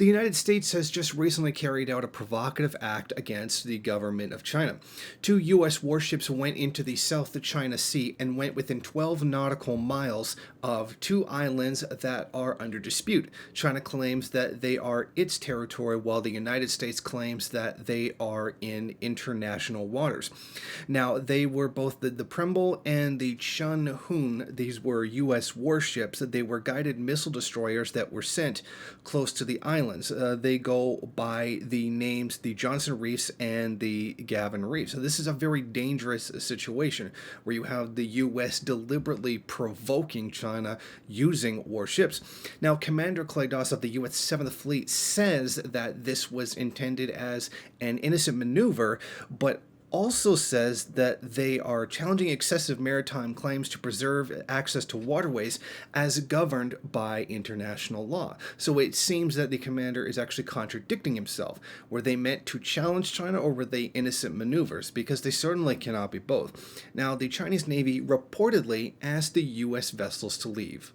The United States has just recently carried out a provocative act against the government of China. Two U.S. warships went into the South China Sea and went within 12 nautical miles of two islands that are under dispute. China claims that they are its territory, while the United States claims that they are in international waters. Now, they were both the Premble and the Chun Hoon. These were U.S. warships. They were guided missile destroyers that were sent close to the islands. They go by the names the Johnson Reefs and the Gavin Reefs. So this is a very dangerous situation where you have the U.S. deliberately provoking China using warships. Now, Commander Clay Doss of the U.S. 7th Fleet says that this was intended as an innocent maneuver, but also says that they are challenging excessive maritime claims to preserve access to waterways as governed by international law. So it seems that the commander is actually contradicting himself. Were they meant to challenge China, or were they innocent maneuvers? Because they certainly cannot be both. Now, the Chinese Navy reportedly asked the U.S. vessels to leave.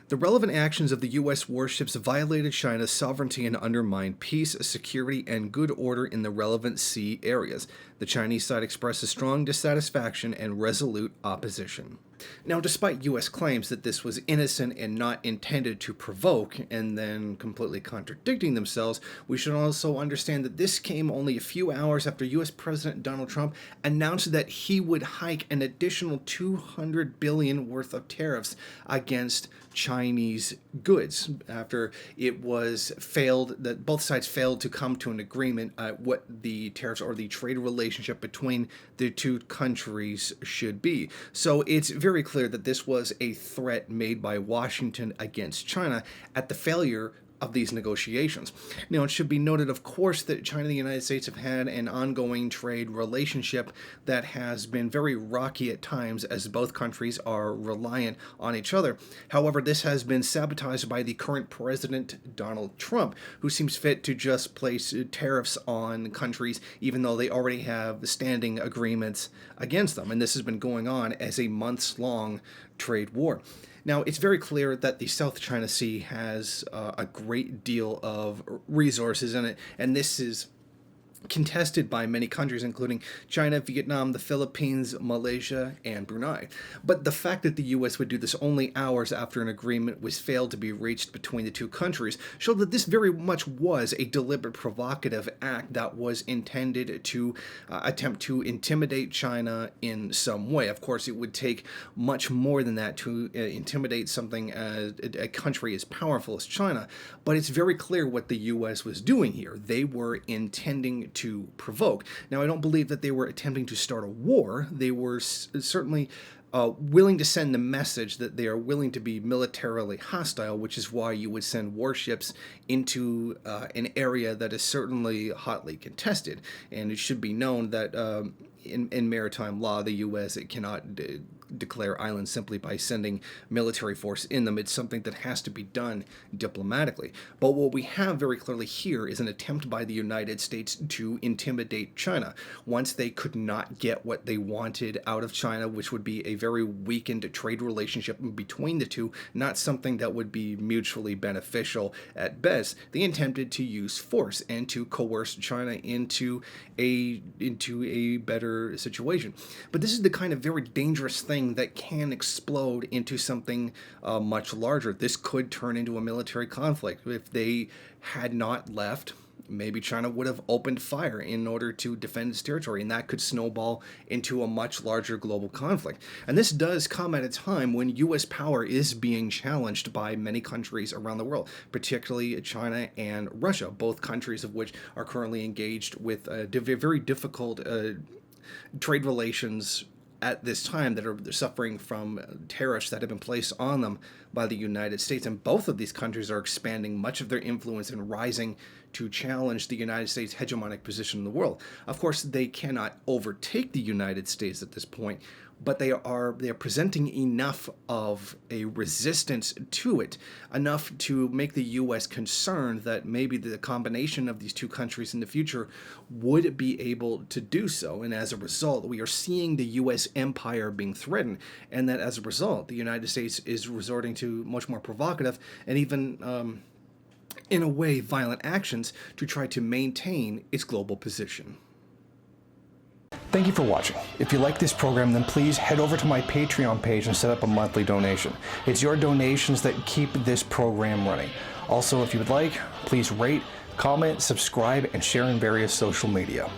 The relevant actions of the U.S. warships violated China's sovereignty and undermined peace, security, and good order in the relevant sea areas. The Chinese side expresses strong dissatisfaction and resolute opposition. Now, despite U.S. claims that this was innocent and not intended to provoke, and then completely contradicting themselves, we should also understand that this came only a few hours after U.S. President Donald Trump announced that he would hike an additional $200 billion worth of tariffs against Chinese goods after it was failed that both sides failed to come to an agreement what the tariffs or the trade relationship between the two countries should be. So it's very clear that this was a threat made by Washington against China at the failure of these negotiations. Now, it should be noted, of course, that China and the United States have had an ongoing trade relationship that has been very rocky at times as both countries are reliant on each other. However, this has been sabotaged by the current president, Donald Trump, who seems fit to just place tariffs on countries even though they already have standing agreements against them. And this has been going on as a months-long trade war. Now, it's very clear that the South China Sea has a great deal of resources in it, and this is contested by many countries, including China, Vietnam, the Philippines, Malaysia, and Brunei. But the fact that the U.S. would do this only hours after an agreement was failed to be reached between the two countries showed that this very much was a deliberate provocative act that was intended to attempt to intimidate China in some way. Of course, it would take much more than that to intimidate something as a country as powerful as China, but it's very clear what the U.S. was doing here. They were intending to provoke. Now, I don't believe that they were attempting to start a war. They were certainly willing to send the message that they are willing to be militarily hostile, which is why you would send warships into an area that is certainly hotly contested. And it should be known that in maritime law, the U.S. it cannot declare islands simply by sending military force in them. It's something that has to be done diplomatically. But what we have very clearly here is an attempt by the United States to intimidate China. Once they could not get what they wanted out of China, which would be a very weakened trade relationship between the two, not something that would be mutually beneficial at best, they attempted to use force and to coerce China into a better situation. But this is the kind of very dangerous thing that can explode into something much larger. This could turn into a military conflict. If they had not left, maybe China would have opened fire in order to defend its territory, and that could snowball into a much larger global conflict. And this does come at a time when U.S. power is being challenged by many countries around the world, particularly China and Russia, both countries of which are currently engaged with very difficult trade relations at this time that are suffering from tariffs that have been placed on them by the United States. And both of these countries are expanding much of their influence and rising to challenge the United States' hegemonic position in the world. Of course, they cannot overtake the United States at this point, but they are presenting enough of a resistance to it, enough to make the U.S. concerned that maybe the combination of these two countries in the future would be able to do so. And as a result, we are seeing the U.S. empire being threatened, and that as a result, the United States is resorting to much more provocative and even in a way, violent actions to try to maintain its global position. Thank you for watching. If you like this program, then please head over to my Patreon page and set up a monthly donation. It's your donations that keep this program running. Also, if you would like, please rate, comment, subscribe, and share in various social media.